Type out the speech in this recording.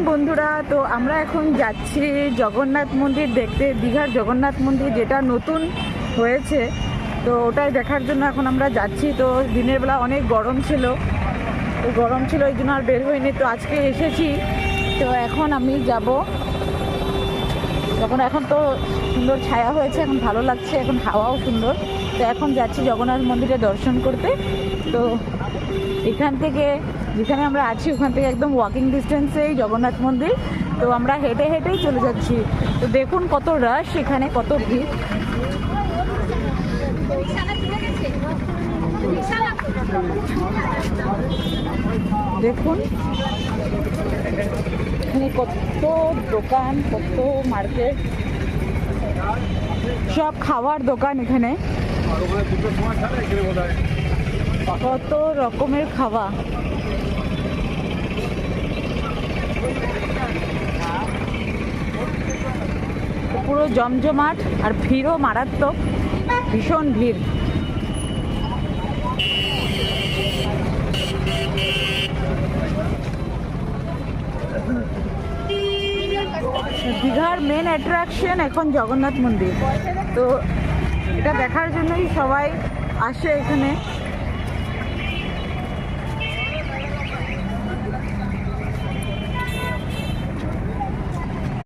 বন্ধুরা, তো আমরা এখন যাচ্ছি জগন্নাথ মন্দির দেখতে। দীঘার জগন্নাথ মন্দির যেটা নতুন হয়েছে, তো ওটাই দেখার জন্য এখন আমরা যাচ্ছি। তো দিনের বেলা অনেক গরম ছিল, এই জন্য আর বের হয়নি। তো আজকে এসেছি, তো এখন আমি যাব। এখন তো সুন্দর ছায়া হয়েছে, এখন ভালো লাগছে, এখন হাওয়াও সুন্দর। তো এখন যাচ্ছি জগন্নাথ মন্দিরে দর্শন করতে। তো এখান থেকে যেখানে আমরা আছি ওখান থেকে একদম ওয়াকিং ডিস্টেন্সেই জগন্নাথ মন্দির। তো আমরা হেঁটে হেঁটেই চলে যাচ্ছি। তো দেখুন কত রাশ, এখানে কত ভিড়। দেখুন এখানে কত দোকান, কত মার্কেট, সব খাওয়ার দোকান। এখানে কত রকমের খাওয়া। পুরো জমজমাট, আর ভিড়ও মারাত্মক, ভীষণ ভিড়। দীঘার মেন অ্যাট্রাকশন এখন জগন্নাথ মন্দির। তো এটা দেখার জন্যই সবাই আসে এখানে।